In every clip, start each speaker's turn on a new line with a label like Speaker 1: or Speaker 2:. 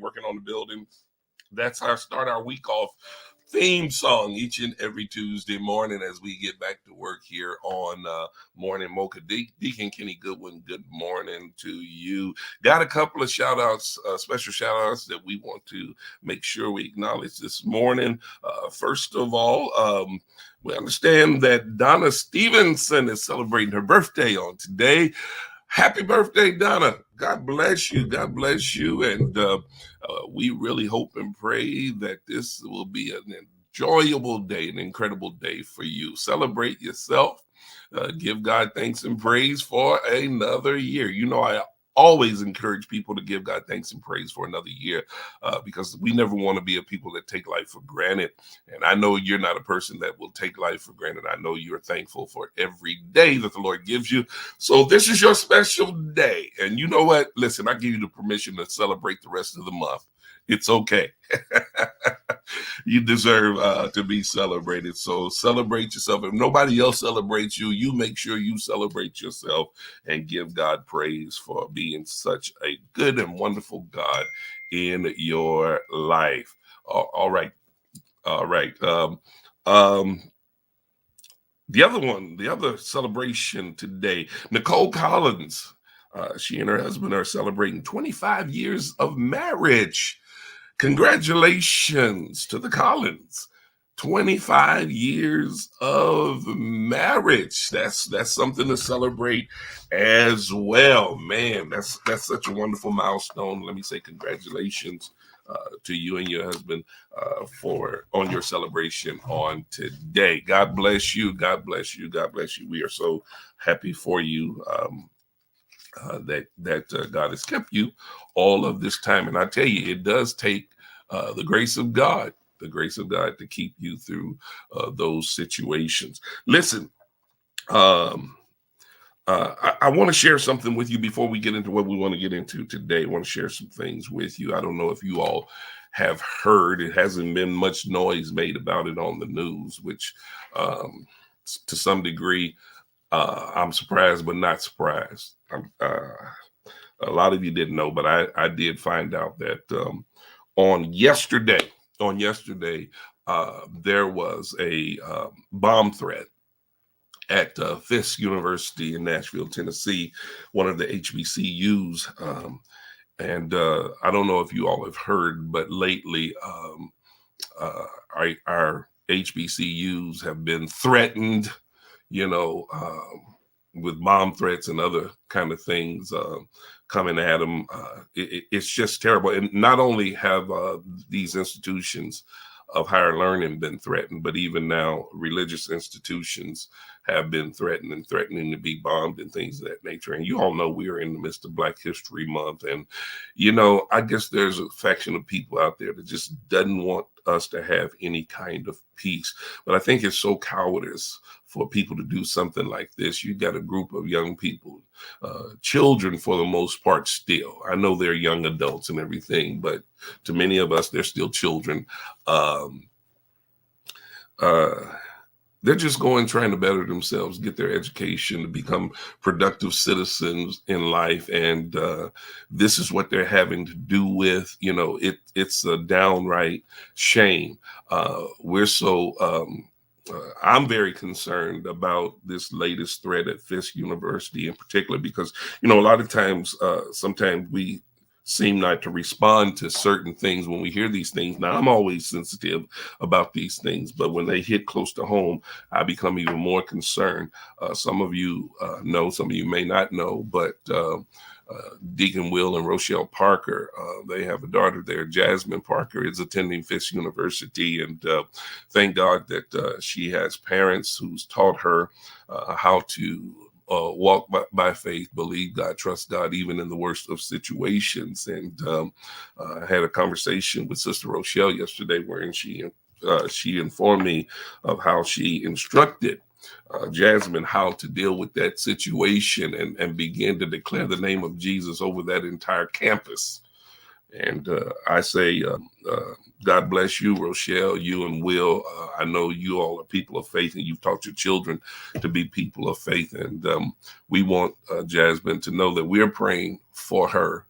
Speaker 1: working on the building. That's our start our week off theme song each and every Tuesday morning as we get back to work here on Morning Mocha. Deacon Kenny Goodwin, good morning to you. Got a couple of shout outs, special shout outs that we want to make sure we acknowledge this morning. First of all, we understand that Donna Stevenson is celebrating her birthday on today. Happy birthday, Donna. God bless you. God bless you. And we really hope and pray that this will be an enjoyable day, an incredible day for you. Celebrate yourself. Give God thanks and praise for another year. You know, I always encourage people to give God thanks and praise for another year because we never want to be a people that take life for granted. And I know you're not a person that will take life for granted. I know you're thankful for every day that the Lord gives you. So this is your special day. And you know what? Listen, I give you the permission to celebrate the rest of the month. It's okay. You deserve to be celebrated. So celebrate yourself. If nobody else celebrates you, you make sure you celebrate yourself and give God praise for being such a good and wonderful God in your life. All right. All right. The other celebration today, Nicole Collins. She and her husband are celebrating 25 years of marriage. Congratulations to the Collins. 25 years of marriage. That's something to celebrate as well. Man, that's such a wonderful milestone. Let me say congratulations to you and your husband on your celebration on today. God bless you. God bless you. God bless you. We are so happy for you. That God has kept you all of this time. And I tell you, it does take the grace of God to keep you through those situations. Listen, I want to share something with you before we get into what we want to get into today. I want to share some things with you. I don't know if you all have heard. It hasn't been much noise made about it on the news, which to some degree, I'm surprised, but not surprised. A lot of you didn't know, but I did find out that on yesterday, there was a bomb threat at Fisk University in Nashville, Tennessee, one of the HBCUs. And I don't know if you all have heard, but lately our HBCUs have been threatened, with bomb threats and other kind of things coming at them. It's just terrible. And not only have these institutions of higher learning been threatened, but even now religious institutions have been threatened and threatening to be bombed and things of that nature. And you all know we are in the midst of Black History Month. And, I guess there's a faction of people out there that just doesn't want us to have any kind of peace. But I think it's so cowardice for people to do something like this. You got a group of young people, children for the most part still. I know they're young adults and everything, but to many of us, they're still children. They're just trying to better themselves, get their education, to become productive citizens in life. And this is what they're having to do with, it's a downright shame. I'm very concerned about this latest threat at Fisk University in particular, because, a lot of times, sometimes we seem not to respond to certain things when we hear these things. Now, I'm always sensitive about these things, but when they hit close to home, I become even more concerned. Some of you know, some of you may not know, but Deacon Will and Rochelle Parker, they have a daughter there. Jasmine Parker is attending Fisk University, and thank God that she has parents who's taught her how to walk by faith, believe God, trust God, even in the worst of situations. And I had a conversation with Sister Rochelle yesterday, wherein she informed me of how she instructed Jasmine how to deal with that situation and begin to declare the name of Jesus over that entire campus. And I say, God bless you, Rochelle, you and Will. I know you all are people of faith, and you've taught your children to be people of faith. And we want Jasmine to know that we're praying for her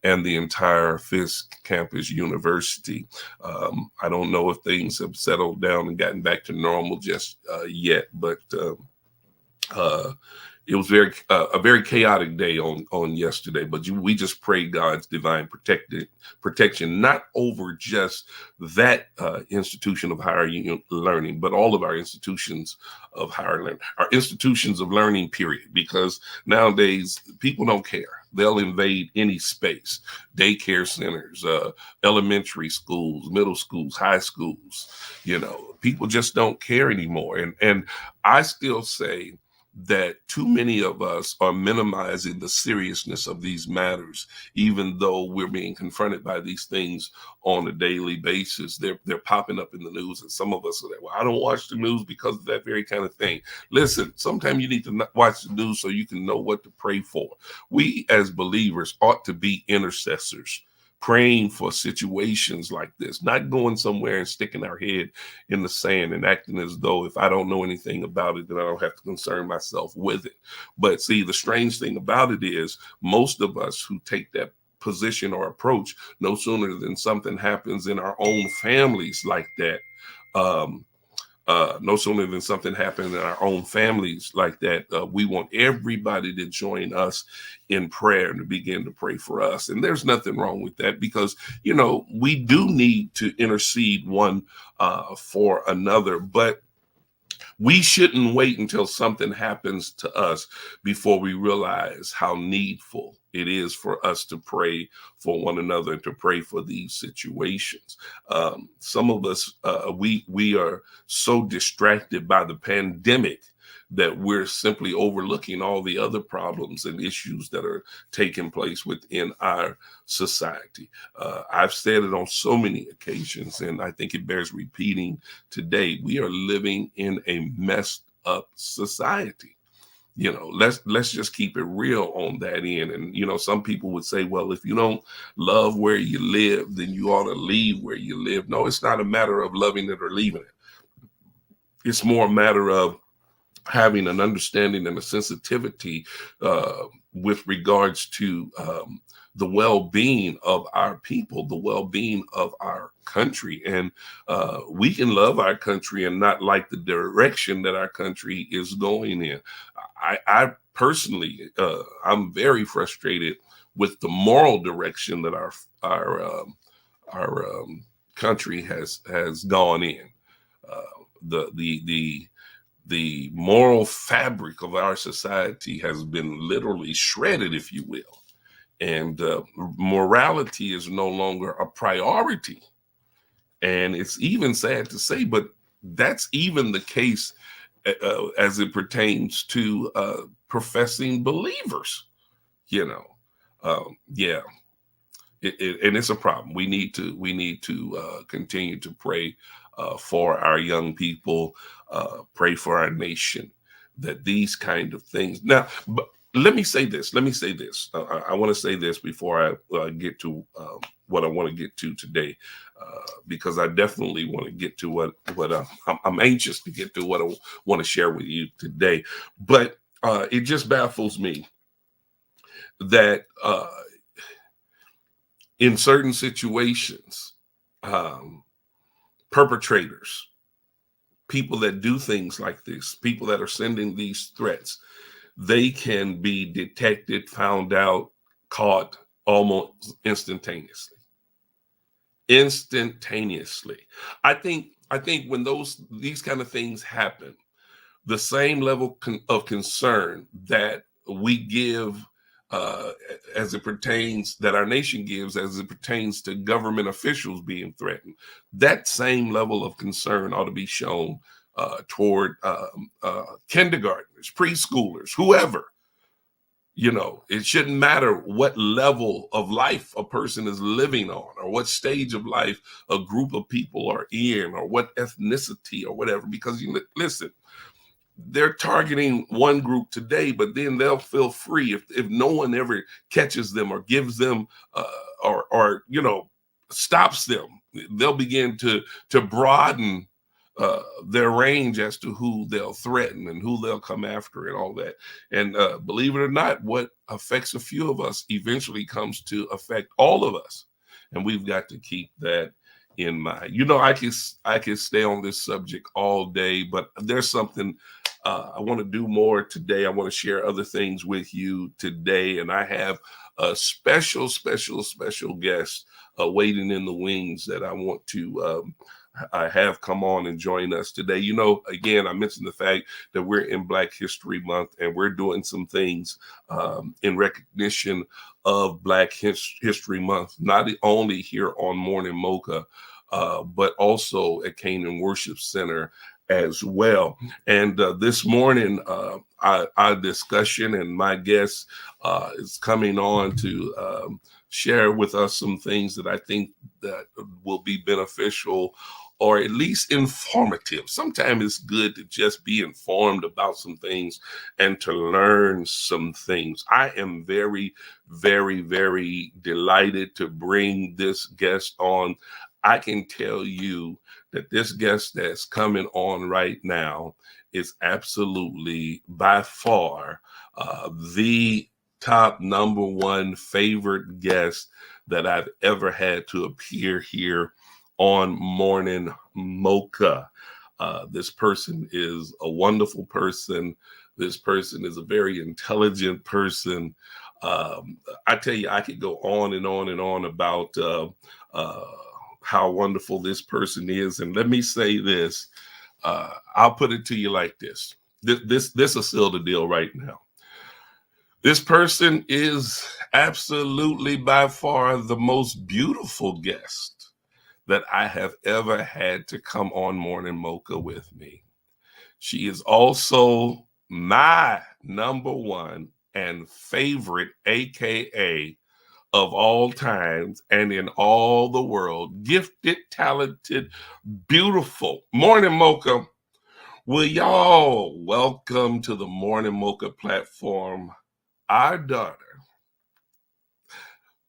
Speaker 1: and the entire Fisk Campus University. I don't know if things have settled down and gotten back to normal just yet, but uh, it was a very chaotic day on yesterday. But we just pray God's divine protection, not over just that institution of higher learning, but all of our institutions of higher learning, our institutions of learning, period. Because nowadays people don't care. They'll invade any space: daycare centers, elementary schools, middle schools, high schools. People just don't care anymore. And I still say that too many of us are minimizing the seriousness of these matters, even though we're being confronted by these things on a daily basis. They're popping up in the news, and some of us are like, well, I don't watch the news because of that very kind of thing. Listen, sometimes you need to watch the news so you can know what to pray for. We as believers ought to be intercessors, praying for situations like this, not going somewhere and sticking our head in the sand and acting as though if I don't know anything about it, then I don't have to concern myself with it. But see, the strange thing about it is most of us who take that position or approach, no sooner than something happens in our own families like that, no sooner than something happened in our own families like that, we want everybody to join us in prayer and to begin to pray for us. And there's nothing wrong with that, because, we do need to intercede one for another. But we shouldn't wait until something happens to us before we realize how needful it is for us to pray for one another and to pray for these situations. Some of us, we are so distracted by the pandemic that we're simply overlooking all the other problems and issues that are taking place within our society. I've said it on so many occasions, and I think it bears repeating today. We are living in a messed up society. Let's just keep it real on that end. And, some people would say, well, if you don't love where you live, then you ought to leave where you live. No, it's not a matter of loving it or leaving it. It's more a matter of having an understanding and a sensitivity with regards to the well-being of our people, the well-being of our country. And we can love our country and not like the direction that our country is going in. I personally, I'm very frustrated with the moral direction that our country has gone in. The moral fabric of our society has been literally shredded, if you will. And morality is no longer a priority. And it's even sad to say, but that's even the case as it pertains to professing believers. Yeah. And it's a problem. We need to continue to pray for our young people, pray for our nation, that these kind of things. Now, but let me say this. I want to say this before I get to what I want to get to today, because I definitely want to get to what I'm anxious to get to what I want to share with you today. But it just baffles me that in certain situations, perpetrators, people that do things like this, people that are sending these threats, they can be detected, found out, caught almost instantaneously. I think when these kind of things happen, the same level of concern that we give as it pertains, that our nation gives as it pertains to government officials being threatened, that same level of concern ought to be shown toward kindergartners, preschoolers, whoever. It shouldn't matter what level of life a person is living on, or what stage of life a group of people are in, or what ethnicity or whatever, because listen, they're targeting one group today, but then they'll feel free if no one ever catches them or gives them or stops them. They'll begin to broaden their range as to who they'll threaten and who they'll come after and all that. And believe it or not, what affects a few of us eventually comes to affect all of us. And we've got to keep that in mind. You know, I can stay on this subject all day, but there's something I want to do more today. I want to share other things with you today. And I have a special guest waiting in the wings that I want to I have come on and join us today. You know, again, I mentioned the fact that we're in Black History Month and we're doing some things in recognition of Black History Month, not only here on Morning Mocha, but also at Canaan Worship Center as well. And this morning, our discussion and my guest is coming on to share with us some things that I think that will be beneficial or at least informative. Sometimes it's good to just be informed about some things and to learn some things. I am very, very delighted to bring this guest on. I can tell you that this guest that's coming on right now is absolutely by far the top number one favorite guest that I've ever had to appear here on Morning Mocha. This person is a wonderful person. This person is a very intelligent person. I tell you, I could go on and on and on about how wonderful this person is. And let me say this, I'll put it to you like this. This will seal the deal right now. This person is absolutely by far the most beautiful guest that I have ever had to come on Morning Mocha with me. She is also my number one and favorite AKA of all times and in all the world. Gifted, talented, beautiful. Morning Mocha. Will y'all welcome to the Morning Mocha platform our daughter,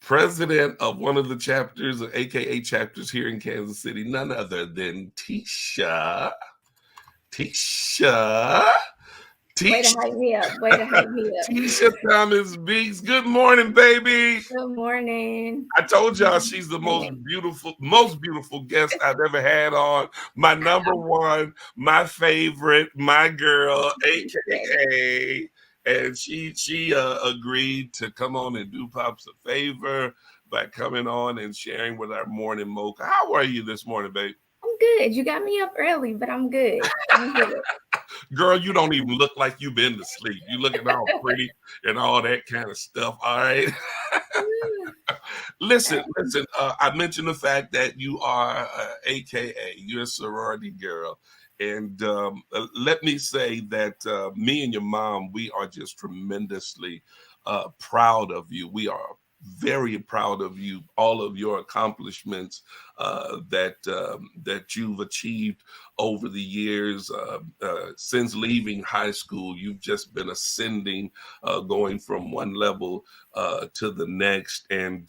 Speaker 1: president of one of the chapters, AKA chapters here in Kansas City, none other than Tisha.
Speaker 2: Way to hype me up.
Speaker 1: Tisha Thomas Beeks. Good morning, baby.
Speaker 2: Good morning.
Speaker 1: I told y'all she's the most beautiful guest I've ever had on. My number one, my favorite, my girl, AKA. And she agreed to come on and do Pops a favor by coming on and sharing with our Morning Mocha. How are you this morning, babe?
Speaker 2: I'm good. You got me up early, but I'm good.
Speaker 1: Girl, you don't even look like you've been to sleep. You looking all pretty and all that kind of stuff. All right. Listen. I mentioned the fact that you are AKA, you're a sorority girl. And let me say that me and your mom, we are just tremendously proud of you. We are very proud of you, all of your accomplishments that you've achieved over the years. Since leaving high school, you've just been ascending, going from one level to the next. And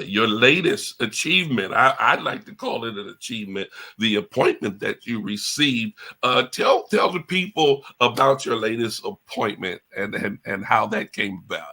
Speaker 1: your latest achievement, I'd like to call it an achievement, the appointment that you received. Tell the people about your latest appointment and how that came about.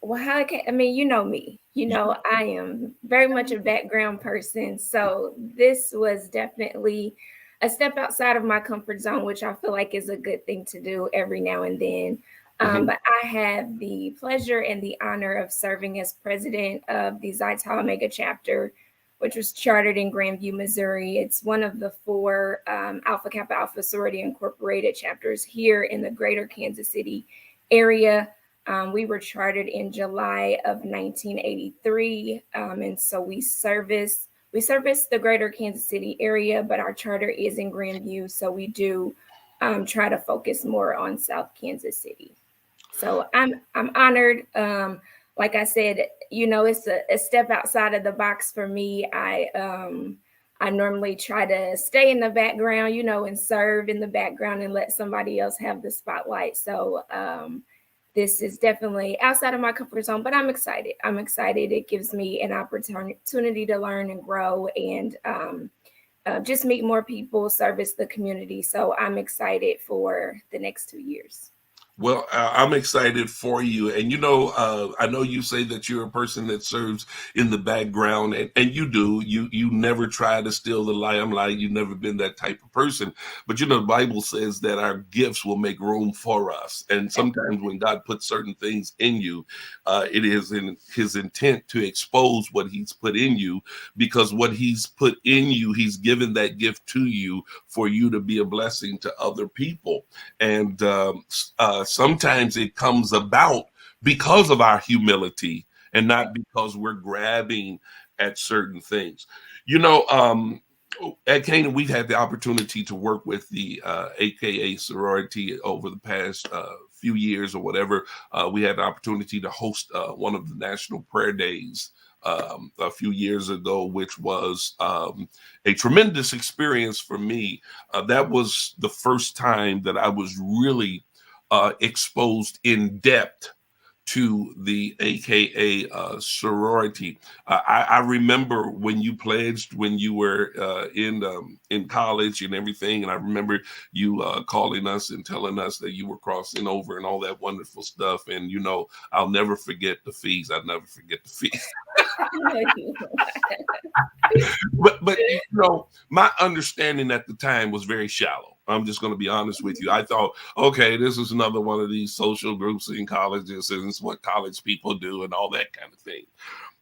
Speaker 2: Well, you know me. You know, I am very much a background person. So this was definitely a step outside of my comfort zone, which I feel like is a good thing to do every now and then. But I have the pleasure and the honor of serving as president of the Zaita chapter, which was chartered in Grandview, Missouri. It's one of the 4 Alpha Kappa Alpha Sorority Incorporated chapters here in the greater Kansas City area. We were chartered in July of 1983, and so we service the greater Kansas City area, but our charter is in Grandview, so we do try to focus more on South Kansas City. So I'm honored. Like I said, you know, it's a step outside of the box for me. I normally try to stay in the background, you know, and serve in the background and let somebody else have the spotlight. So this is definitely outside of my comfort zone, but I'm excited. It gives me an opportunity to learn and grow and just meet more people, service the community. So I'm excited for the next 2 years.
Speaker 1: Well, I'm excited for you. And, I know you say that you're a person that serves in the background, and you do. You never try to steal the limelight. You've never been that type of person. But, the Bible says that our gifts will make room for us. And sometimes when God puts certain things in you, it is in his intent to expose what he's put in you, because what he's put in you, he's given that gift to you for you to be a blessing to other people. And sometimes it comes about because of our humility and not because we're grabbing at certain things. At Canaan, we've had the opportunity to work with the AKA sorority over the past few years or whatever. We had the opportunity to host one of the National Prayer Days a few years ago, which was a tremendous experience for me. That was the first time that I was really exposed in depth to the AKA sorority. I remember when you pledged, when you were in college and everything, and I remember you calling us and telling us that you were crossing over and all that wonderful stuff. And I'll never forget the fees. I'll never forget the fees. but my understanding at the time was very shallow. I'm just going to be honest with you. I thought, okay, this is another one of these social groups in colleges, and it's what college people do and all that kind of thing.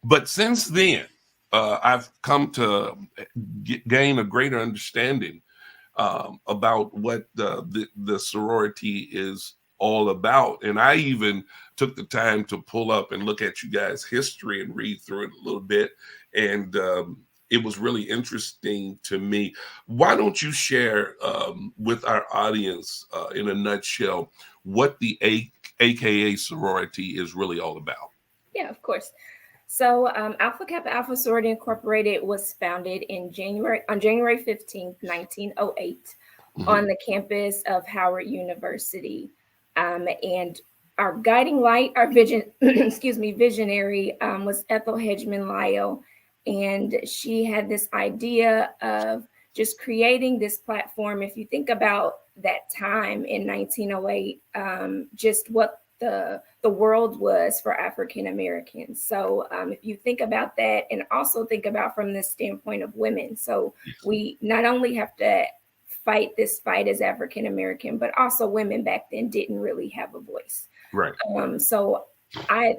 Speaker 1: But since then, I've come to gain a greater understanding about what the sorority is all about. And I even took the time to pull up and look at you guys' history and read through it a little bit. And it was really interesting to me. Why don't you share with our audience in a nutshell what the AKA sorority is really all about?
Speaker 2: Yeah, of course. So Alpha Kappa Alpha Sorority Incorporated was founded on January 15th, 1908, on the campus of Howard University. And our guiding light, our visionary was Ethel Hedgeman Lyle. And she had this idea of just creating this platform. If you think about that time in 1908, just what the world was for African Americans. So if you think about that, and also think about from the standpoint of women, so we not only have to fight this fight as African American, but also women back then didn't really have a voice.
Speaker 1: Right.
Speaker 2: So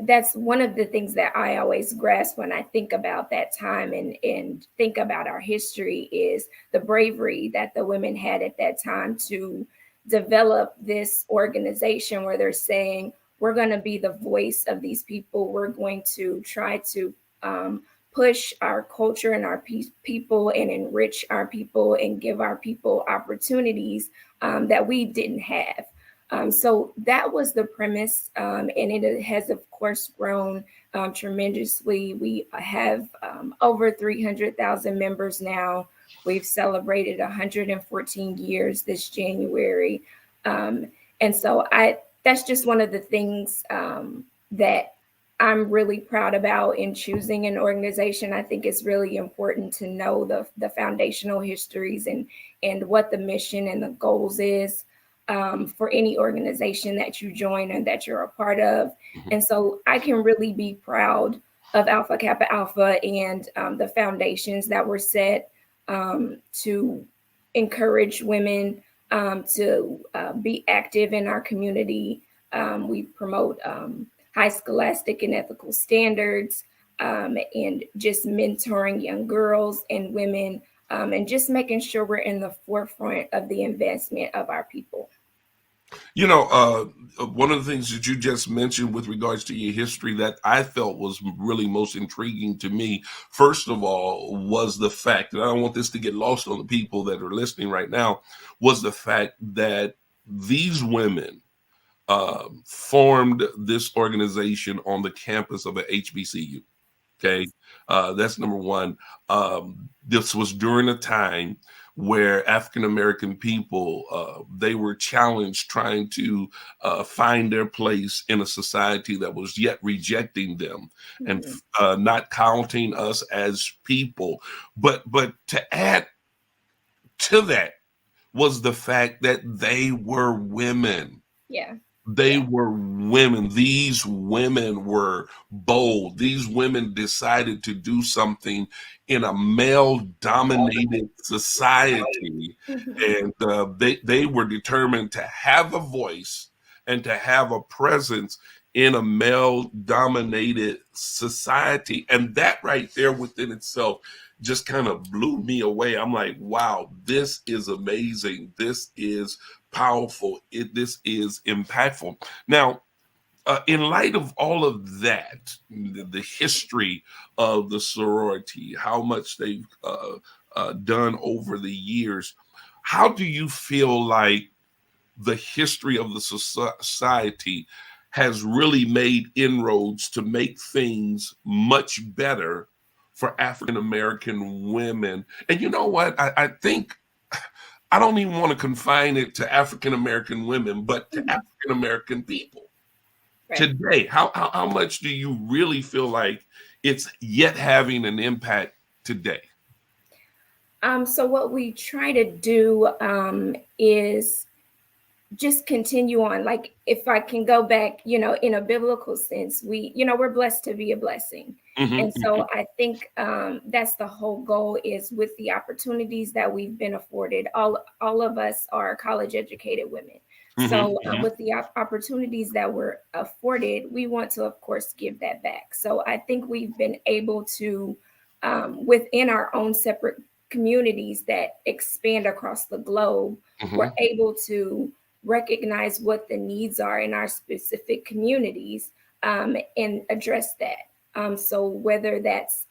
Speaker 2: that's one of the things that I always grasp when I think about that time and think about our history, is the bravery that the women had at that time to develop this organization where they're saying, we're going to be the voice of these people. We're going to try to push our culture and our people and enrich our people and give our people opportunities that we didn't have. So that was the premise. And it has, of course, grown tremendously. We have over 300,000 members now. We've celebrated 114 years this January. And so that's just one of the things that I'm really proud about in choosing an organization. I think it's really important to know the foundational histories and what the mission and the goals is for any organization that you join and that you're a part of. And so I can really be proud of Alpha Kappa Alpha and the foundations that were set to encourage women to be active in our community. We promote high scholastic and ethical standards and just mentoring young girls and women and just making sure we're in the forefront of the advancement of our people.
Speaker 1: One of the things that you just mentioned with regards to your history that I felt was really most intriguing to me, first of all, was the fact, and I don't want this to get lost on the people that are listening right now, was the fact that these women formed this organization on the campus of a HBCU. Okay, that's number one. This was during a time where African American people they were challenged trying to find their place in a society that was yet rejecting them and not counting us as people. But to add to that was the fact that they were women.
Speaker 2: Yeah.
Speaker 1: They
Speaker 2: Yeah.
Speaker 1: were women. These women were bold. These women decided to do something in a male dominated society.
Speaker 2: Mhm.
Speaker 1: And they were determined to have a voice and to have a presence in a male dominated society. And that right there within itself just kind of blew me away. I'm like, wow, this is amazing. This is powerful. This is impactful. Now, in light of all of that, the history of the sorority, how much they've done over the years, how do you feel like the history of the society has really made inroads to make things much better for African American women? And you know what? I think I don't even want to confine it to African American women, but to
Speaker 2: Mhm.
Speaker 1: African American people
Speaker 2: Right.
Speaker 1: today. How much do you really feel like it's yet having an impact today?
Speaker 2: So what we try to do is just continue on. Like, if I can go back, in a biblical sense, we're blessed to be a blessing.
Speaker 1: Mm-hmm,
Speaker 2: And so I think that's the whole goal, is with the opportunities that we've been afforded. All of us are college educated women.
Speaker 1: mm-hmm,
Speaker 2: So
Speaker 1: mm-hmm,
Speaker 2: with the opportunities that we're afforded, we want to, of course, give that back. So I think we've been able to, within our own separate communities that expand across the globe, we're
Speaker 1: mm-hmm.
Speaker 2: able to recognize what the needs are in our specific communities, and address that. So whether that's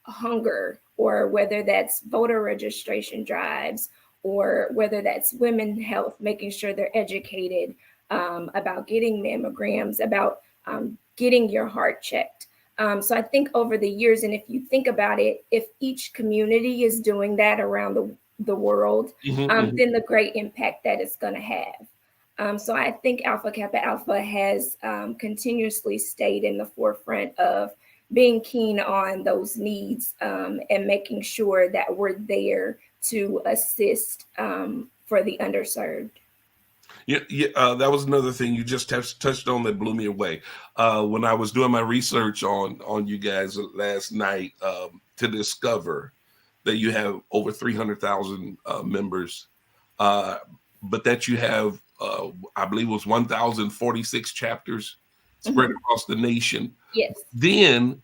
Speaker 2: hunger, or whether that's voter registration drives, or whether that's women health, making sure they're educated about getting mammograms, about getting your heart checked. So I think over the years, and if you think about it, if each community is doing that around the world,
Speaker 1: Mm-hmm, mm-hmm.
Speaker 2: then the great impact that it's going to have. So I think Alpha Kappa Alpha has continuously stayed in the forefront of being keen on those needs, and making sure that we're there to assist for the underserved.
Speaker 1: Yeah, yeah, that was another thing you just touched on that blew me away. When I was doing my research on you guys last night, to discover that you have over 300,000 members, uh, but that you have, I believe it was 1,046 chapters spread
Speaker 2: Mhm.
Speaker 1: across the nation.
Speaker 2: Yes.
Speaker 1: Then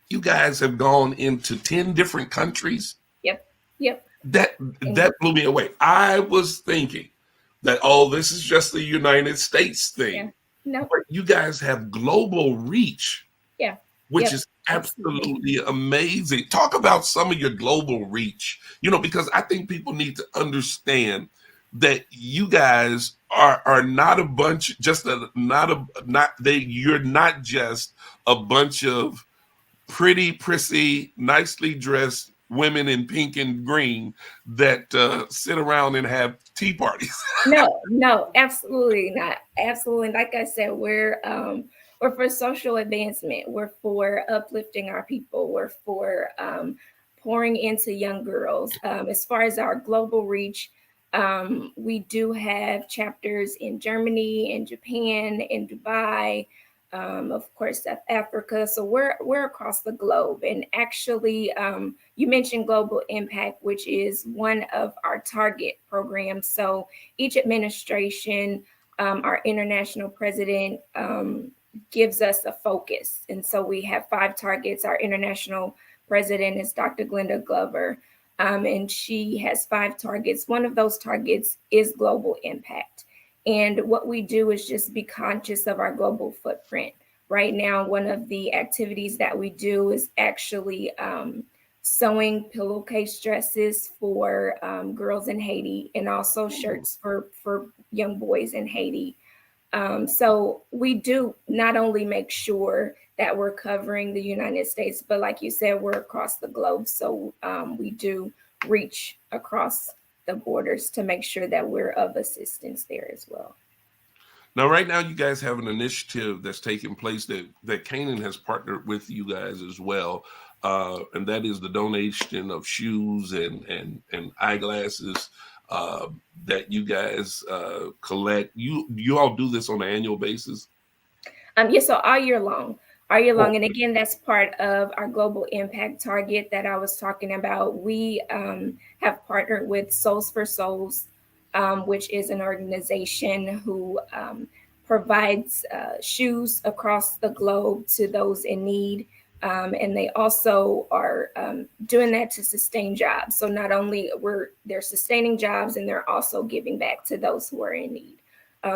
Speaker 1: you guys have gone into 10 different countries.
Speaker 2: Yep. Yep.
Speaker 1: That
Speaker 2: And
Speaker 1: that blew me away. I was thinking that, oh, this is just the United States
Speaker 2: yeah.
Speaker 1: thing.
Speaker 2: No.
Speaker 1: But you guys have global reach,
Speaker 2: Yeah.
Speaker 1: which
Speaker 2: Yep.
Speaker 1: is
Speaker 2: Absolutely.
Speaker 1: absolutely amazing. Talk about some of your global reach, because I think people need to understand that you guys are not a bunch, just a not a not they you're not just a bunch of pretty, prissy, nicely dressed women in pink and green that sit around and have tea parties.
Speaker 2: No, no, absolutely not. Absolutely. Like I said, we're for social advancement. We're for uplifting our people. We're for pouring into young girls. As far as our global reach, we do have chapters in Germany, in Japan, in Dubai, of course, South Africa. So we're across the globe. And actually, you mentioned Global Impact, which is one of our target programs. So each administration, our international president, gives us a focus. And so we have 5 targets. Our international president is Dr. Glenda Glover, and she has 5 targets. One of those targets is global impact. And what we do is just be conscious of our global footprint. Right now, one of the activities that we do is actually sewing pillowcase dresses for girls in Haiti, and also shirts for young boys in Haiti. So we do not only make sure that we're covering the United States, but like you said, we're across the globe. So we do reach across the borders to make sure that we're of assistance there as well.
Speaker 1: Now, right now, you guys have an initiative that's taking place that Canaan has partnered with you guys as well. and that is the donation of shoes and eyeglasses that you guys collect. You all do this on an annual basis?
Speaker 2: Yes, so all year
Speaker 1: Oh,
Speaker 2: long, and again, that's part of our global impact target that I was talking about. We have partnered with Souls for Souls, which is an organization who provides shoes across the globe to those in need. And they also are doing that to sustain jobs. So not only they're sustaining jobs, and they're also giving back to those who are in need.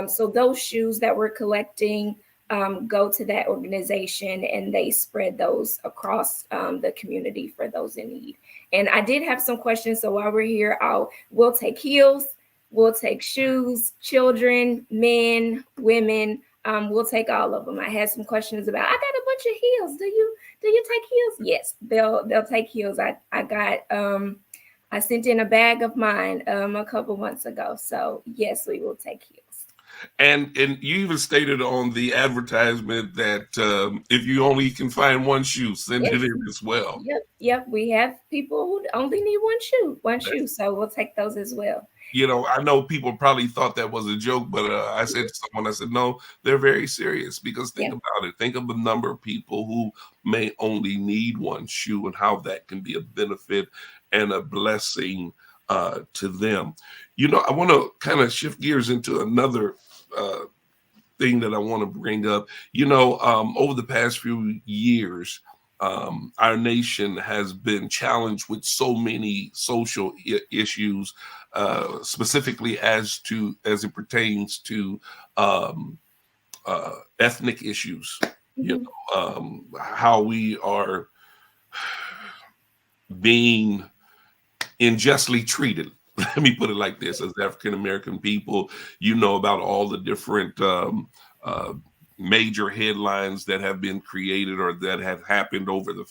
Speaker 2: So those shoes that we're collecting go to that organization, and they spread those across the community for those in need. And I did have some questions, so while we're here, we'll take heels, we'll take shoes, children, men, women. We'll take all of them. I had some questions about. I got a bunch of heels. Do you take heels? Yes, they'll take heels. I got I sent in a bag of mine a couple months ago. So yes, we will take heels.
Speaker 1: and you even stated on the advertisement that if you only can find one shoe, send
Speaker 2: Yes.
Speaker 1: it in as well.
Speaker 2: Yep. We have people who only need one shoe. So we'll take those as well.
Speaker 1: I know people probably thought that was a joke, but I said to someone, I said, no, they're very serious, because think
Speaker 2: Yeah.
Speaker 1: about it. Think of the number of people who may only need one shoe and how that can be a benefit and a blessing to them. I want to kind of shift gears into another thing that I want to bring up. Over the past few years, our nation has been challenged with so many social issues, specifically as it pertains to ethnic issues.
Speaker 2: Mhm.
Speaker 1: How we are being unjustly treated. Let me put it like this: as African American people, about all the different uh, major headlines that have been created or that have happened over the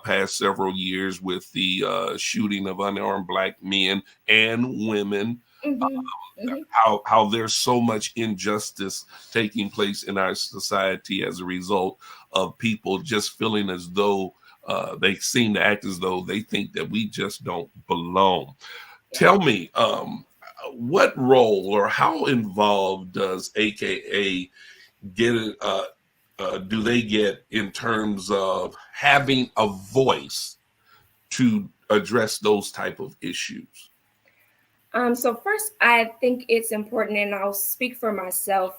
Speaker 1: past several years with the shooting of unarmed Black men and women.
Speaker 2: Mhm. Mhm.
Speaker 1: How there's so much injustice taking place in our society as a result of people just feeling as though they seem to act as though they think that we just don't belong.
Speaker 2: Yeah.
Speaker 1: Tell me, what role or how involved does AKA get? Do they get in terms of having a voice to address those type of issues?
Speaker 2: So first, I think it's important, and I'll speak for myself,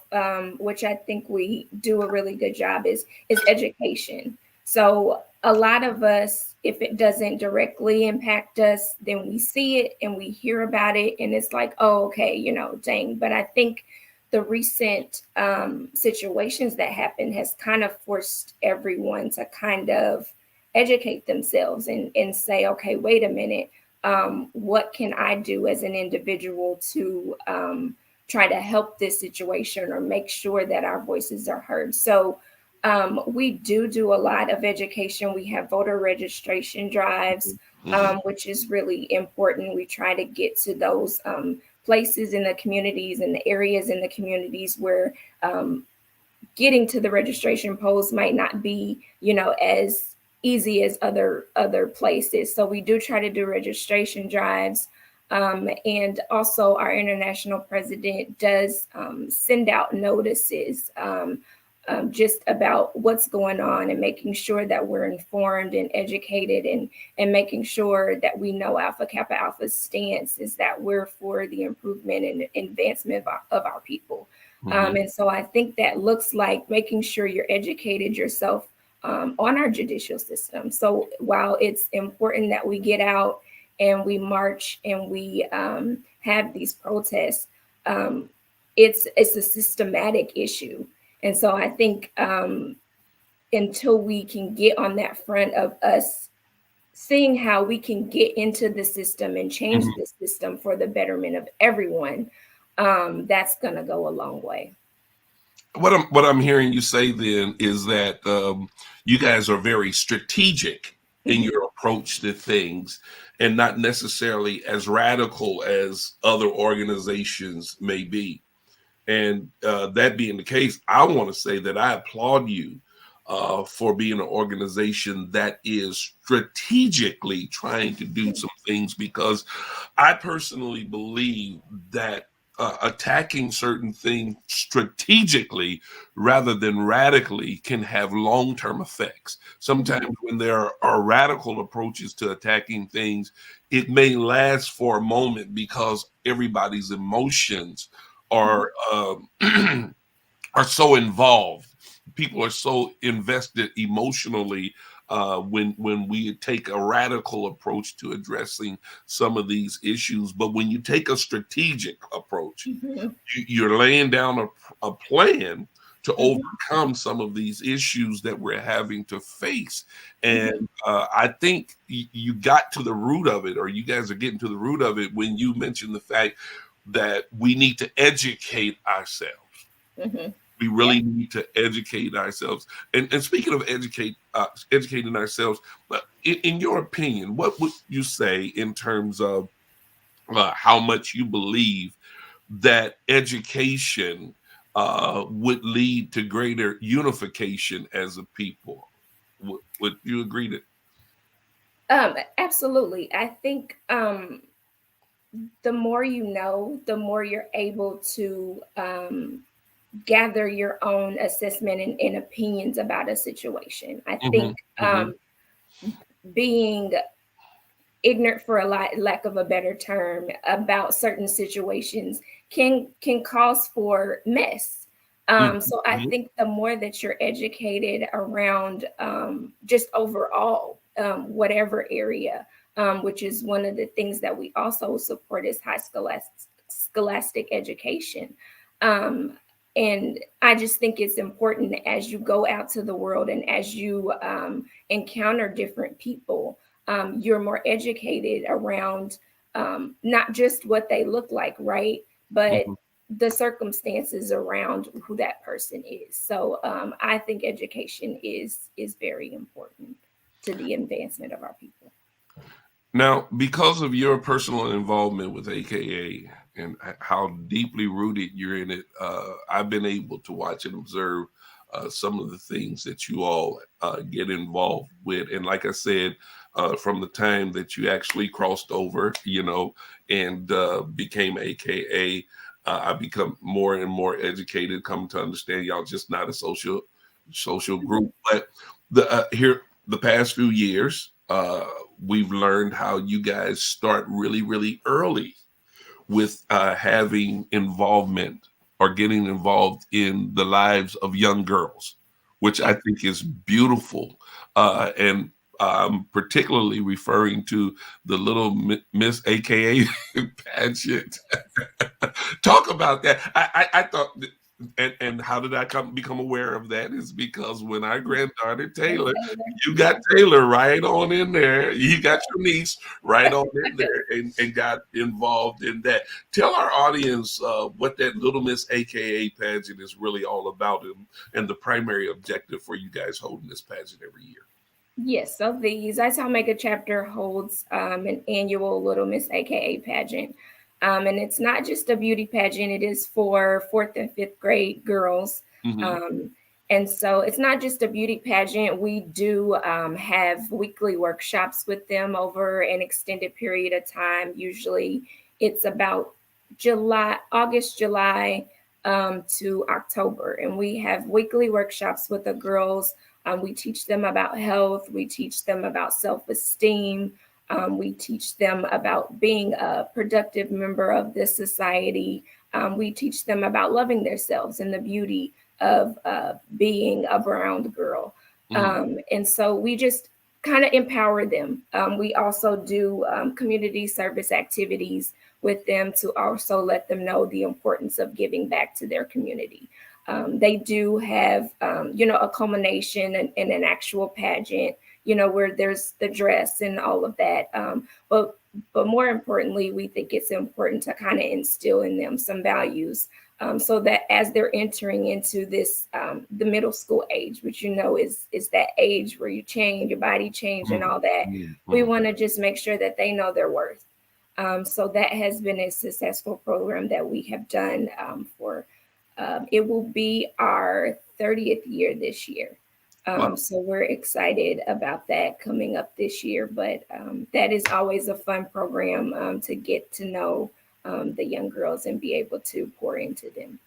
Speaker 2: which I think we do a really good job is education. So a lot of us, if it doesn't directly impact us, then we see it and we hear about it, and it's like, oh, okay, dang. But I think the recent situations that happened has kind of forced everyone to kind of educate themselves and say, okay, wait a minute, what can I do as an individual to try to help this situation or make sure that our voices are heard? So we do a lot of education. We have voter registration drives,
Speaker 1: Mhm.
Speaker 2: which is really important. We try to get to those places in the communities and the areas in the communities where getting to the registration polls might not be, as easy as other places. So we do try to do registration drives. And also our international president does send out notices just about what's going on, and making sure that we're informed and educated, and making sure that we know Alpha Kappa Alpha's stance is that we're for the improvement and advancement of our people.
Speaker 1: Mhm.
Speaker 2: And so I think that looks like making sure you're educated yourself on our judicial system. So while it's important that we get out and we march and we have these protests, um, it's a systematic issue. And so I think until we can get on that front of us seeing how we can get into the system and change
Speaker 1: Mhm.
Speaker 2: the system for the betterment of everyone, that's going to go a long way.
Speaker 1: What I'm hearing you say then is that you guys are very strategic in
Speaker 2: Mhm.
Speaker 1: your approach to things, and not necessarily as radical as other organizations may be. And that being the case, I want to say that I applaud you for being an organization that is strategically trying to do some things, because I personally believe that attacking certain things strategically rather than radically can have long-term effects. Sometimes when there are radical approaches to attacking things, it may last for a moment because everybody's emotions are are so involved. People are so invested emotionally when we take a radical approach to addressing some of these issues. But when you take a strategic approach,
Speaker 2: Mhm.
Speaker 1: you're laying down a plan to
Speaker 2: Mhm.
Speaker 1: overcome some of these issues that we're having to face. And
Speaker 2: Mhm.
Speaker 1: I think you got to the root of it, or you guys are getting to the root of it when you mentioned the fact that we need to educate ourselves.
Speaker 2: Mhm.
Speaker 1: We
Speaker 2: Yeah.
Speaker 1: really need to educate ourselves. And speaking of educating ourselves, in your opinion, what would you say in terms of how much you believe that education would lead to greater unification as a people? Would you agree that?
Speaker 2: Absolutely. I think the more you know, the more you're able to gather your own assessment and opinions about a situation. I
Speaker 1: Hmm.
Speaker 2: think
Speaker 1: Hmm.
Speaker 2: being ignorant, for a lack of a better term, about certain situations can cause for mess. So I
Speaker 1: Hmm.
Speaker 2: think the more that you're educated around just overall whatever area, which is one of the things that we also support is high scholastic education. Um, and I just think it's important as you go out to the world and as you encounter different people, you're more educated around not just what they look like, right? But
Speaker 1: Hmm.
Speaker 2: the circumstances around who that person is. So I think education is very important to the advancement of our people.
Speaker 1: Now, because of your personal involvement with AKA and how deeply rooted you're in it, I've been able to watch and observe some of the things that you all get involved with. And like I said, from the time that you actually crossed over, and became AKA, I become more and more educated, come to understand y'all just not a social group, but the past few years. We've learned how you guys start really, really early with having involvement or getting involved in the lives of young girls, which I think is beautiful. And particularly referring to the little Miss AKA pageant. Talk about that. I thought, and how did I become aware of that? Is because when our granddaughter
Speaker 2: And
Speaker 1: Taylor,
Speaker 2: Taylor,
Speaker 1: you got
Speaker 2: yeah.
Speaker 1: Taylor right on in there. You got your niece right on in there, and got involved in that. Tell our audience what that Little Miss AKA pageant is really all about, and the primary objective for you guys holding this pageant every year.
Speaker 2: Yes, so the Zaita Mega chapter holds an annual Little Miss AKA pageant. And it's not just a beauty pageant, it is for fourth and fifth grade girls.
Speaker 1: Hmm.
Speaker 2: Um, and so it's not just a beauty pageant. We do have weekly workshops with them over an extended period of time. Usually it's about August, July to October. And we have weekly workshops with the girls. We teach them about health. We teach them about self-esteem. We teach them about being a productive member of this society. We teach them about loving themselves and the beauty of being a brown girl.
Speaker 1: Hmm.
Speaker 2: And so we just kind of empower them. We also do community service activities with them to also let them know the importance of giving back to their community. They do have, a culmination and an actual pageant, where there's the dress and all of that. But more importantly, we think it's important to kind of instill in them some values, so that as they're entering into this, the middle school age, which is that age where you change, your body change, and all that. We
Speaker 1: Hmm.
Speaker 2: want to just make sure that they know their worth. So that has been a successful program that we have done for. It will be our 30th year this year.
Speaker 1: Wow.
Speaker 2: So we're excited about that coming up this year. But that is always a fun program to get to know the young girls and be able to pour into them.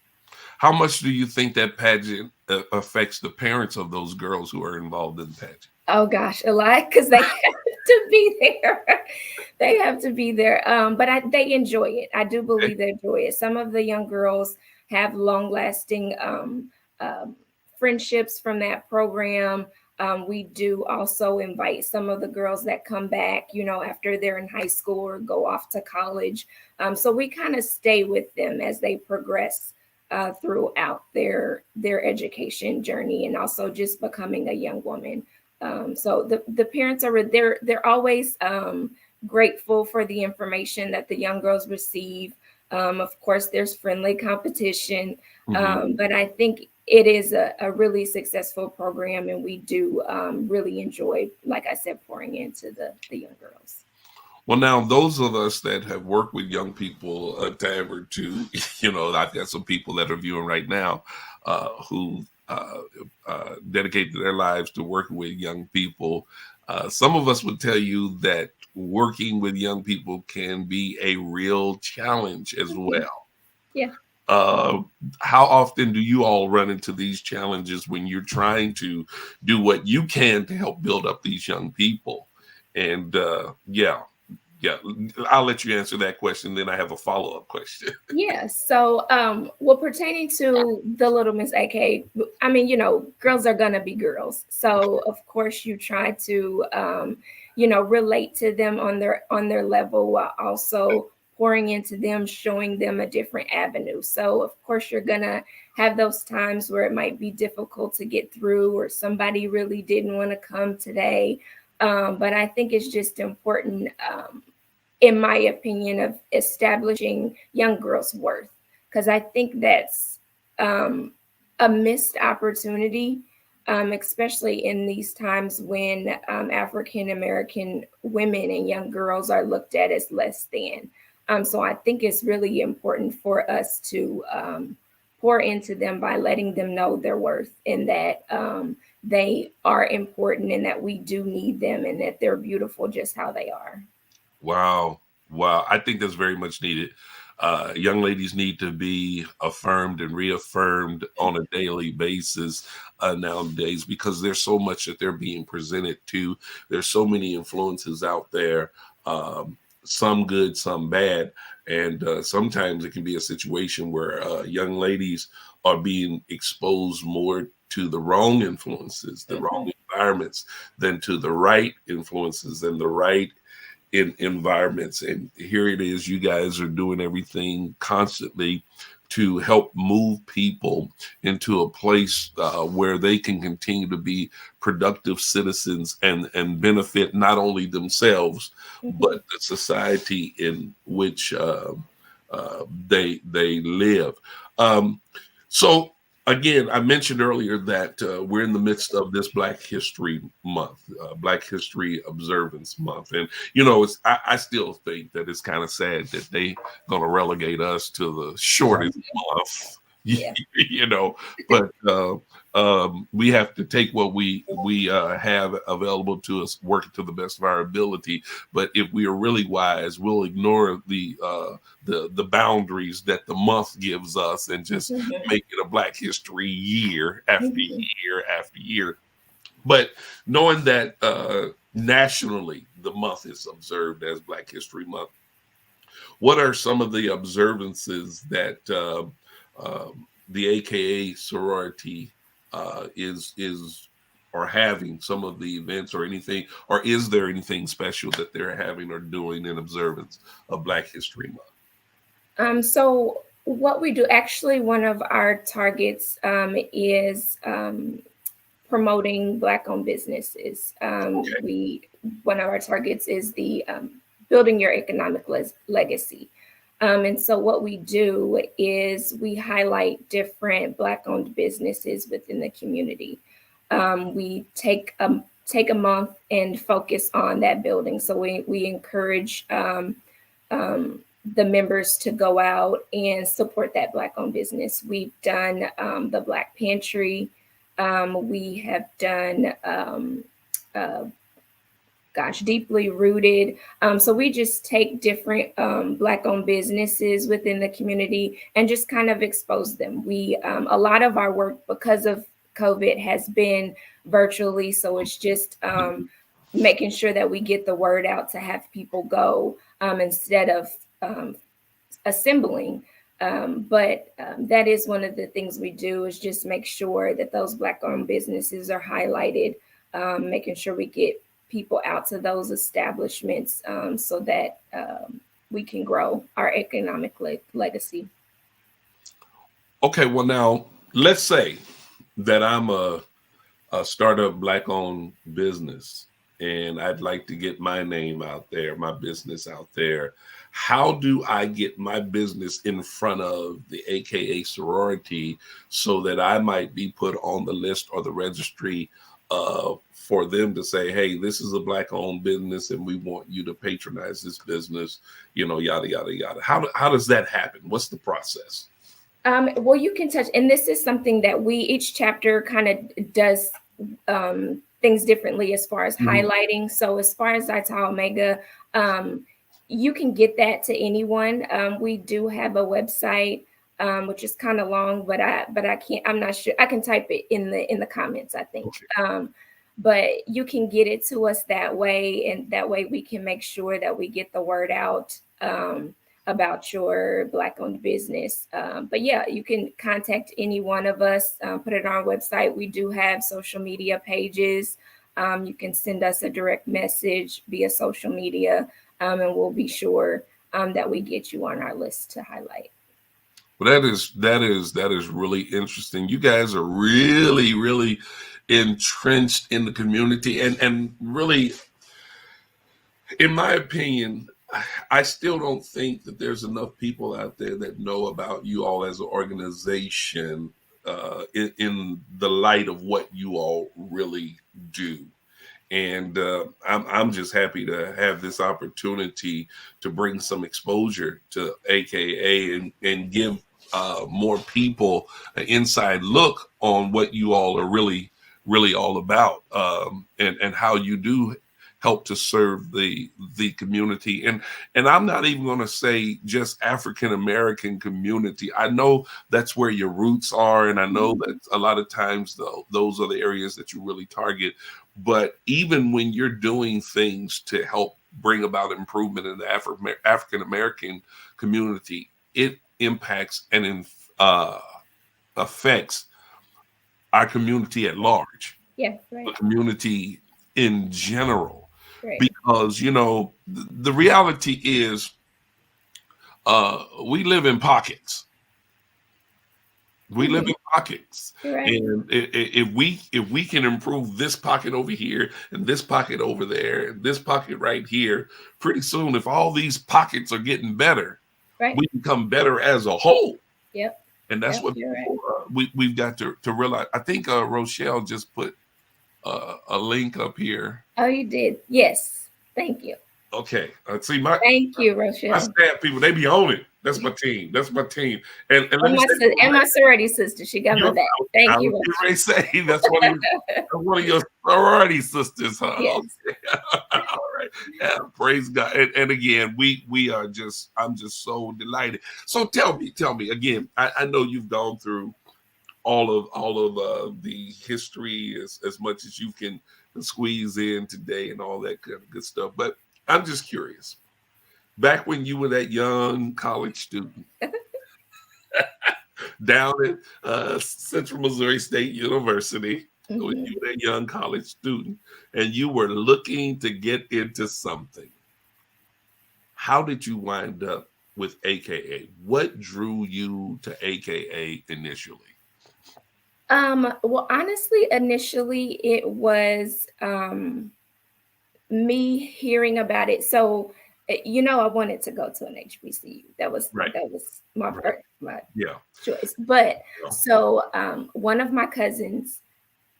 Speaker 1: How much do you think that pageant affects the parents of those girls who are involved in the pageant?
Speaker 2: Oh gosh, a lot because they have to be there. They have to be there. But they enjoy it. I do
Speaker 1: Okay.
Speaker 2: believe they enjoy it. Some of the young girls have long-lasting um, friendships from that program. We do also invite some of the girls that come back, after they're in high school or go off to college. So we kind of stay with them as they progress throughout their education journey and also just becoming a young woman. So the parents they're always grateful for the information that the young girls receive. Of course, there's friendly competition,
Speaker 1: Mhm.
Speaker 2: but I think it is a really successful program, and we do really enjoy, like I said, pouring into the young girls.
Speaker 1: Well, now those of us that have worked with young people a time or two, I've got some people that are viewing right now who dedicate their lives to working with young people. Some of us would tell you that working with young people can be a real challenge as
Speaker 2: Mhm.
Speaker 1: well.
Speaker 2: Yeah.
Speaker 1: Uh, how often do you all run into these challenges when you're trying to do what you can to help build up these young people? And yeah, I'll let you answer that question. Then I have a follow up question.
Speaker 2: Yeah. So, well, pertaining to the Little Miss AK, I mean, girls are gonna be girls. So, of course, you try to, relate to them on their level while also pouring into them, showing them a different avenue. So, of course, you're gonna have those times where it might be difficult to get through, or somebody really didn't want to come today. But I think it's just important. In my opinion, of establishing young girls' worth, because I think that's um, a missed opportunity, especially in these times when African American women and young girls are looked at as less than. So I think it's really important for us to pour into them by letting them know their worth and that they are important and that we do need them and that they're beautiful just how they are.
Speaker 1: Wow. Wow. I think that's very much needed. Young ladies need to be affirmed and reaffirmed on a daily basis nowadays because there's so much that they're being presented to. There's so many influences out there, some good, some bad. And sometimes it can be a situation where young ladies are being exposed more to the wrong influences, the wrong
Speaker 2: Mhm.
Speaker 1: environments, than to the right influences and the right in environments. And here it is, you guys are doing everything constantly to help move people into a place where they can continue to be productive citizens and benefit not only themselves but
Speaker 2: Mhm.
Speaker 1: the society in which they live. Um, so again, I mentioned earlier that we're in the midst of this Black History Month, Black History Observance Month, and I still think that it's kind of sad that they gonna relegate us to the shortest month.
Speaker 2: Yeah.
Speaker 1: you know, but we have to take what we have available to us, work it to the best of our ability. But if we are really wise, we'll ignore the boundaries that the month gives us and just
Speaker 2: Mhm.
Speaker 1: make it a Black History year after
Speaker 2: Mhm.
Speaker 1: year after year. But knowing that nationally the month is observed as Black History Month, what are some of the observances that the AKA sorority is or having some of the events or anything, or is there anything special that they're having or doing in observance of Black History Month?
Speaker 2: So what we do, actually, one of our targets is promoting Black-owned businesses.
Speaker 1: Okay.
Speaker 2: We One of our targets is the building your economic legacy. And so what we do is we highlight different Black-owned businesses within the community. We take a month and focus on that building. So we encourage the members to go out and support that Black-owned business. We've done the Black Pantry. We have done uh, deeply rooted. So we just take different Black-owned businesses within the community and just kind of expose them. We a lot of our work, because of COVID, has been virtually, so it's just making sure that we get the word out to have people go instead of assembling. But that is one of the things we do, is just make sure that those Black-owned businesses are highlighted, making sure we get people out to those establishments so that we can grow our economic legacy.
Speaker 1: Okay, well now let's say that I'm a startup Black-owned business, and I'd like to get my name out there, my business out there. How do I get my business in front of the AKA sorority so that I might be put on the list or the registry for them to say, hey, this is a Black-owned business and we want you to patronize this business, yada, yada, yada. How does that happen? What's the process?
Speaker 2: Well, you can touch, and this is something that each chapter kind of does things differently as far as highlighting. So as far as Zaita Omega, you can get that to anyone. We do have a website, which is kind of long, but I can't. I'm not sure. I can type it in the comments, I think. Okay. But you can get it to us that way, and that way we can make sure that we get the word out about your Black-owned business. But yeah, you can contact any one of us, put it on our website. We do have social media pages. You can send us a direct message via social media, and we'll be sure that we get you on our list to highlight.
Speaker 1: Well, that is really interesting. You guys are really, really entrenched in the community, and really, in my opinion, I still don't think that there's enough people out there that know about you all as an organization in the light of what you all really do. And I'm just happy to have this opportunity to bring some exposure to AKA and give more people an inside look on what you all are really, really all about, and how you do help to serve the community. And I'm not even going to say just African American community. I know that's where your roots are, and I know that a lot of times those are the areas that you really target. But even when you're doing things to help bring about improvement in the African American community, it impacts and affects our community at large.
Speaker 2: Yeah, right.
Speaker 1: The community in general.
Speaker 2: Right.
Speaker 1: Because, the reality is we live in pockets. We live in pockets.
Speaker 2: Right.
Speaker 1: And if we can improve this pocket over here and this pocket over there and this pocket right here, pretty soon, if all these pockets are getting better,
Speaker 2: right,
Speaker 1: we become better as a whole.
Speaker 2: Yep.
Speaker 1: And that's what we've got to realize. I think Rochelle just put a link up here.
Speaker 2: Oh, you did? Yes. Thank you.
Speaker 1: Okay.
Speaker 2: Thank you, Rochelle.
Speaker 1: My staff people, they be on it. That's my team. That's my team. And
Speaker 2: my sorority sister, she got my back. Thank you.
Speaker 1: I was say that's one of your sorority sisters, huh?
Speaker 2: Yes.
Speaker 1: Okay. All right. Yeah, praise God. And again, we are I'm just so delighted. So tell me again. I know you've gone through all of the history as much as you can squeeze in today and all that kind of good stuff. But I'm just curious. Back when you were that young college student down at Central Missouri State University, when you were that young college student and you were looking to get into something, how did you wind up with AKA? What drew you to AKA initially?
Speaker 2: Well, honestly, initially it was me hearing about it. So, I wanted to go to an HBCU. That was my first choice. But so one of my cousins,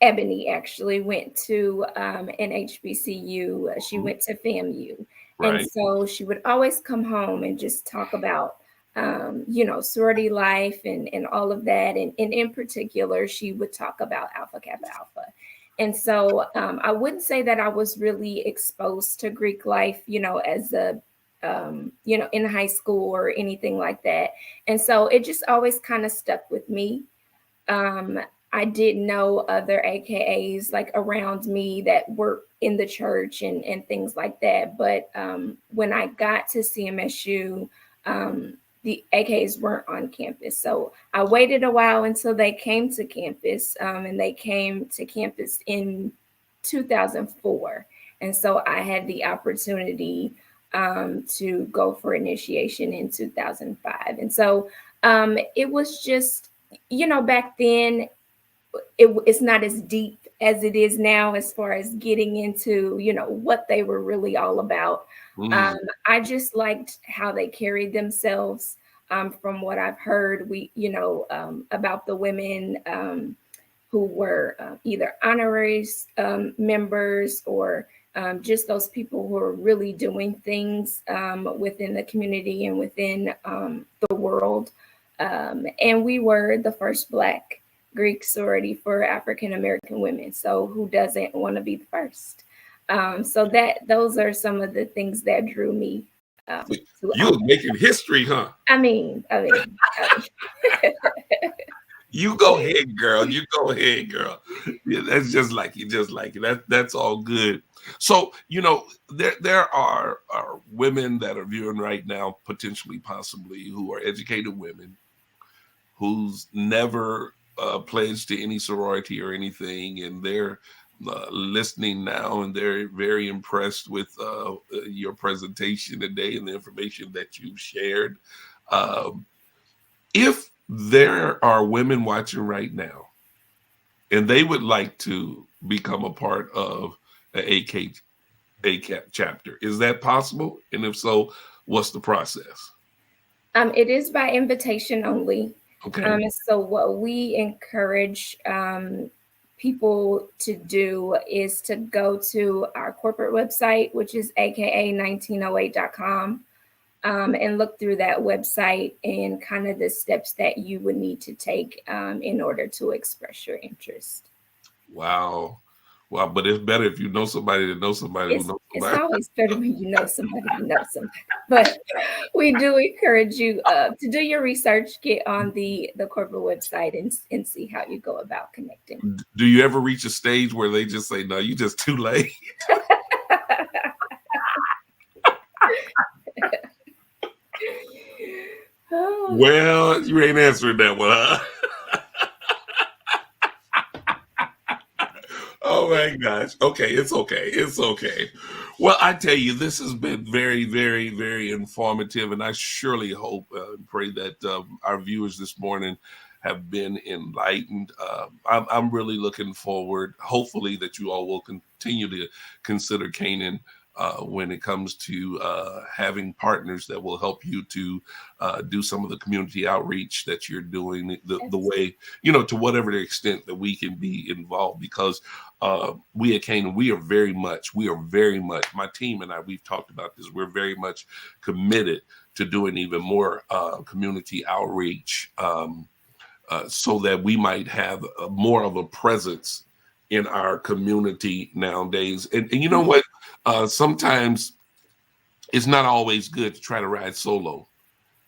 Speaker 2: Ebony, actually went to an HBCU. She went to FAMU. And so she would always come home and just talk about sorority life and all of that. And in particular, she would talk about Alpha Kappa Alpha. And so I wouldn't say that I was really exposed to Greek life, as in high school or anything like that. And so it just always kind of stuck with me. Um, I did know other AKAs like around me that were in the church and things like that. But when I got to CMSU, the AKAs weren't on campus. So I waited a while until they came to campus, and they came to campus in 2004. And so I had the opportunity to go for initiation in 2005. And so it was just, back then, it's not as deep as it is now as far as getting into, what they were really all about. I just liked how they carried themselves. From what I've heard, about the women who were either honorary members or just those people who are really doing things within the community and within the world. And we were the first Black Greek sorority for African American women. So who doesn't want to be the first? So those are some of the things that drew me.
Speaker 1: You were making history, huh?
Speaker 2: I mean.
Speaker 1: You go ahead, girl. You go ahead, girl. Yeah, that's just like it. Just like it. That's all good. So there are women that are viewing right now, potentially, possibly, who are educated women who's never pledged to any sorority or anything, and they're listening now, and they're very impressed with your presentation today and the information that you've shared. If there are women watching right now and they would like to become a part of an AK chapter, is that possible? And if so, what's the process?
Speaker 2: It is by invitation only.
Speaker 1: Okay.
Speaker 2: So what we encourage people to do is to go to our corporate website, which is aka1908.com, and look through that website and kind of the steps that you would need to take in order to express your interest.
Speaker 1: Wow. But it's better if you know somebody that knows somebody who knows somebody.
Speaker 2: It's always better when you know somebody who knows somebody. But we do encourage you to do your research, get on the corporate website and see how you go about connecting.
Speaker 1: Do you ever reach a stage where they just say, no, you just too late? Oh. Well, you ain't answering that one, huh? Oh my gosh. Okay, it's okay. It's okay. Well, I tell you, this has been very, very, very informative, and I surely hope and pray that our viewers this morning have been enlightened. I'm really looking forward, hopefully, that you all will continue to consider Canaan when it comes to having partners that will help you to do some of the community outreach that you're doing, the way, to whatever the extent that we can be involved, because we at Canaan, we are very much, my team and I, we've talked about this, we're very much committed to doing even more community outreach so that we might have more of a presence in our community nowadays. And you know what? Sometimes it's not always good to try to ride solo,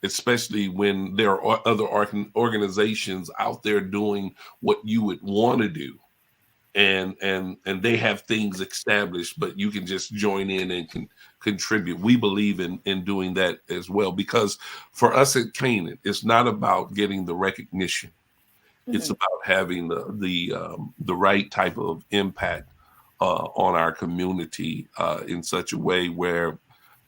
Speaker 1: especially when there are other organizations out there doing what you would want to do. And they have things established, but you can just join in and contribute. We believe in doing that as well, because for us at Canaan, it's not about getting the recognition. It's about having the right type of impact on our community in such a way where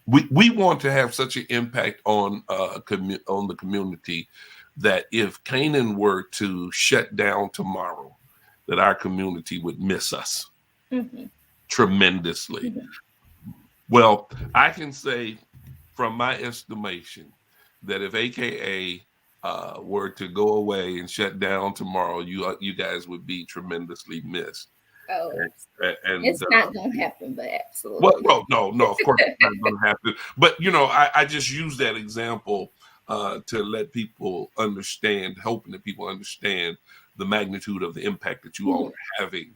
Speaker 1: we want to have such an impact on the community that if Canaan were to shut down tomorrow, that our community would miss us tremendously. Well, I can say from my estimation that if AKA were to go away and shut down tomorrow, you guys would be tremendously missed.
Speaker 2: Oh, and it's not going to happen, but absolutely.
Speaker 1: Well, no, of course it's not going to happen. But, I just use that example to let people understand, hoping that people understand the magnitude of the impact that you all are having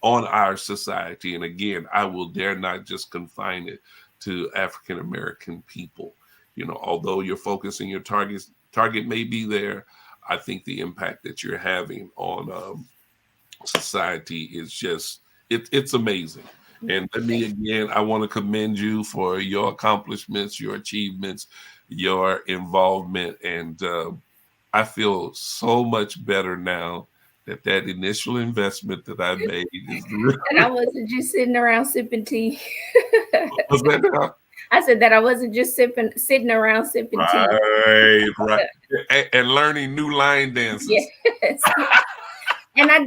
Speaker 1: on our society. And again, I will dare not just confine it to African American people. You know, although your focus and your target may be there, I think the impact that you're having on society is just it's amazing. And let me again, I want to commend you for your accomplishments, your achievements, your involvement, and I feel so much better now that initial investment that I made is the
Speaker 2: And I wasn't just sitting around sipping tea.
Speaker 1: was that now?
Speaker 2: I said that I wasn't just sitting around sipping tea.
Speaker 1: Right. And learning new line dances.
Speaker 2: Yes. And I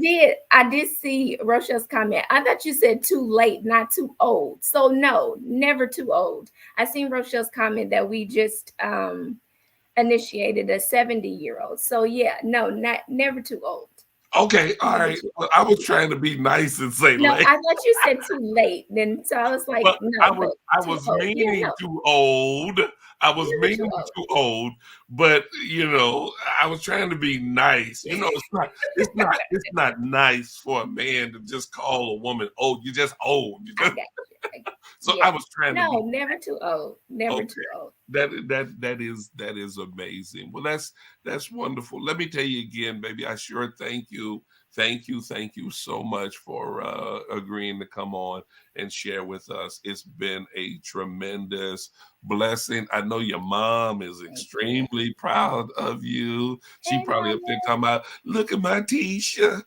Speaker 2: did see Rochelle's comment. I thought you said too late, not too old. So no, never too old. I seen Rochelle's comment that we just initiated a 70-year-old. So yeah, no, never too old.
Speaker 1: Okay, all right. Well, I was trying to be nice and say
Speaker 2: No,
Speaker 1: late.
Speaker 2: I thought you said too late. Then so I was like,
Speaker 1: But
Speaker 2: no,
Speaker 1: I
Speaker 2: but too
Speaker 1: was
Speaker 2: old. Yeah,
Speaker 1: meaning
Speaker 2: no,
Speaker 1: too old. I was
Speaker 2: never too
Speaker 1: meaning
Speaker 2: old.
Speaker 1: too old, but you know, I was trying to be nice. You know, it's not nice for a man to just call a woman old. You're just old. You
Speaker 2: I
Speaker 1: just,
Speaker 2: got you.
Speaker 1: so
Speaker 2: Yeah.
Speaker 1: I was trying to be
Speaker 2: No, never too old. Never
Speaker 1: okay.
Speaker 2: too old.
Speaker 1: That is amazing. Well, that's wonderful. Let me tell you again, baby. I sure thank you so much for agreeing to come on and share with us. It's been a tremendous blessing. I know your mom is extremely proud of you. She
Speaker 2: Hey,
Speaker 1: probably up
Speaker 2: Mama.
Speaker 1: there talking about, look at my t-shirt.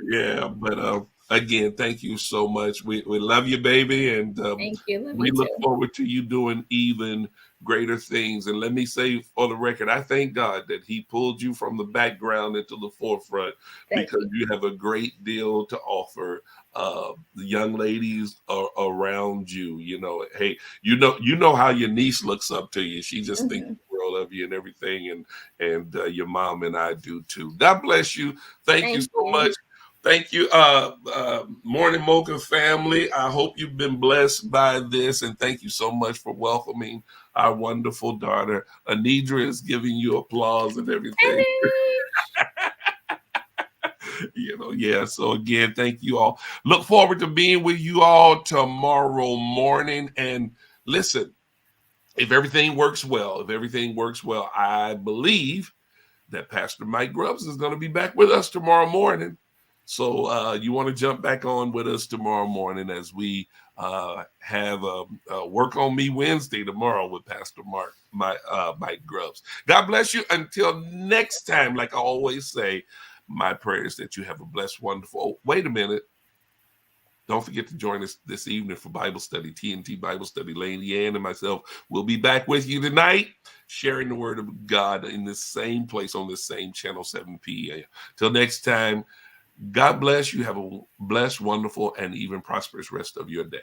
Speaker 1: Yeah, but again, thank you so much. We love you, baby, and
Speaker 2: Thank you. Love
Speaker 1: we
Speaker 2: you
Speaker 1: look
Speaker 2: too.
Speaker 1: forward to you doing even greater things. And let me say for the record, I thank God that He pulled you from the background into the forefront
Speaker 2: Thank
Speaker 1: because
Speaker 2: you.
Speaker 1: you have a great deal to offer the young ladies around you. You know, hey, you know how your niece looks up to you. She just thinks the world of you and everything, and your mom and I do too. God bless you. Thank you
Speaker 2: Thank
Speaker 1: so
Speaker 2: you.
Speaker 1: much. Thank you, Morning Mocha family. I hope you've been blessed by this, and thank you so much for welcoming our wonderful daughter. Anidra is giving you applause and everything. You know, yeah. So again, thank you all. Look forward to being with you all tomorrow morning. And listen, if everything works well, I believe that Pastor Mike Grubbs is going to be back with us tomorrow morning. So you want to jump back on with us tomorrow morning as we have a Work on Me Wednesday tomorrow with Pastor Mike Grubbs. God bless you. Until next time, like I always say, my prayer is that you have a blessed, wonderful. Oh, wait a minute. Don't forget to join us this evening for Bible study, TNT Bible study. Lady Ann and myself will be back with you tonight, sharing the word of God in this same place on this same channel, 7 p.m. Till next time, God bless you. Have a blessed, wonderful, and even prosperous rest of your day.